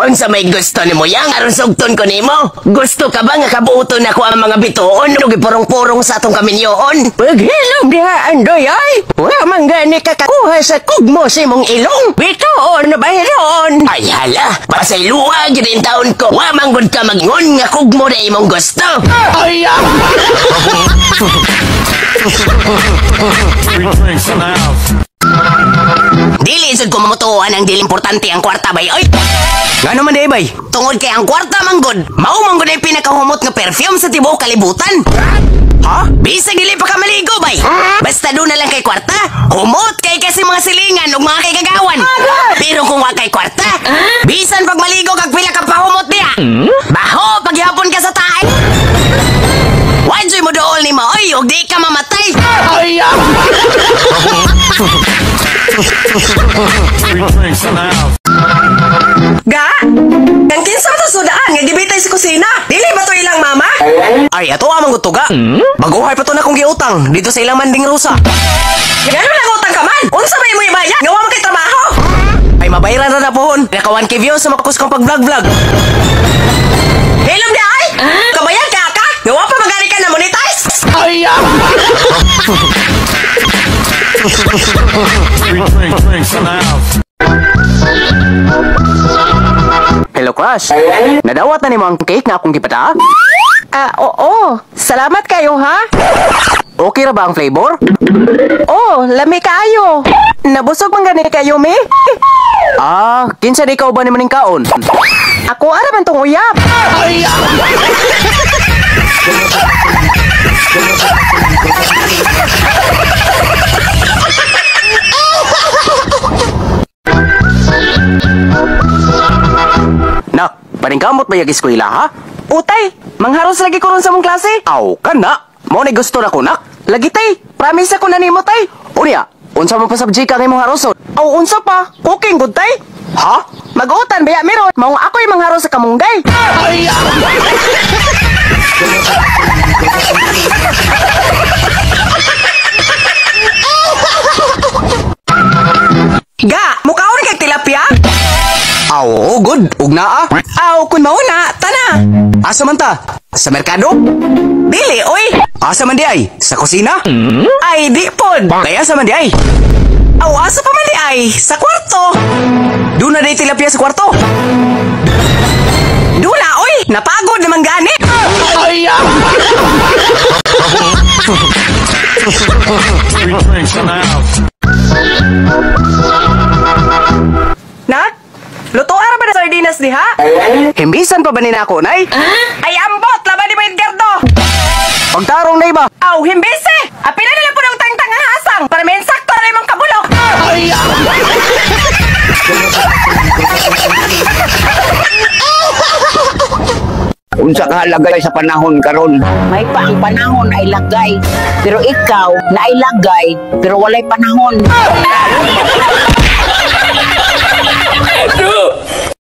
Unsa may gusto nimo yang aron sugton ko nimo? Gusto ka ba nga kabuuton ako ang mga bituon ug ipurong-purong sa atong kaminyoon? Paghilom diha Andoy ay. Wa man gani kakakuha sa kugmo sa imong ilong. Bituon na bahiron. Ay hala, pasay luwag din taon ko. Wa man gud ka magngon nga kugmo na imong gusto. Ay! Dili isod ko mamutuan ang dili importante ang kwarta bay. Oy! Nga naman di bay. Tungod kay ang kwarta manggod, mao manggod ay pinakahumot nga perfume sa tibuok kalibutan. Ha? Bisag dili pa ka maligo bay. Basta doon na lang kay kwarta. Humot kay kasi mga silingan ug mga kay kagawan. Pero kung wa kay kwarta, bisan pag maligo kag pila ka pahumot diha. Baho paghihapon ka sa tae. Wanjoy mo dool nimo oy ug di ka mamatay. Ay! Ga? Ang kinsa to sudaan nga gibitay sa kusina. Dili ba to ilang mama? Ay ato amang gutuga. Baguhay pa to na kong giutang dito sa ilang manding rusa. Gano lang utang ka man? Unsa may mo ibayad? Gawa mo kay trabaho. Ay mabayaran na na pohon. Naka 1K views sa makus kong pag-vlog-vlog. Hilom di ay. Kabayan ka ka? Gawa pa magani ka na monetize. Ay! Hello, Crush. Nadawat na nimo ang cake nga akong gipata? Oo. Salamat kayo, ha? Okay ra ba ang flavor? Oh, lami kayo. Nabusog man gani kayo, me? Kinsa di ikaw ba ni maning kaon? Ako ara man tong uyab. Ay! Nak, paningkamot ba yung eskwela, ha? Utay, mangharos lagi ko ron sa mong klase. Aw, kana. Mo ni gusto na ko, nak. Lagi tay, promise ako na nimo tay. Unya, unsa mo pa subject ang imong haroson? Aw, unsa pa? Cooking good tay? Ha? Mag-utan baya meron. Mao ako yung mangharos sa kamunggay. Ay! Ga, mukhaon kay tilapia? Aw, good. Ug naa. Aw, kun mao na, tana. Asa man ta? Sa merkado? Dili, oy. Asa man di ay? Sa kusina? Ay, di pod. Kaya asa man di ay? Aw, asa pa man di ay? Sa kwarto. Doon na day tilapia sa kwarto. Dula, oy. Napagod naman gani. Ay! Nak, luto ara ba na sardinas diha? Himbisan pa ba ni nako, nay? Ay, ambot. Laban ni ba Edgardo? Pagtarong nay ba? Aw, himbise. Apila na lang po ng tangtang nga hasang para may insakto na imong kabulok. Ay! Unsa ka lagay sa panahon karon? May pa ang panahon ay lagay. Pero ikaw na ay lagay, pero walay panahon.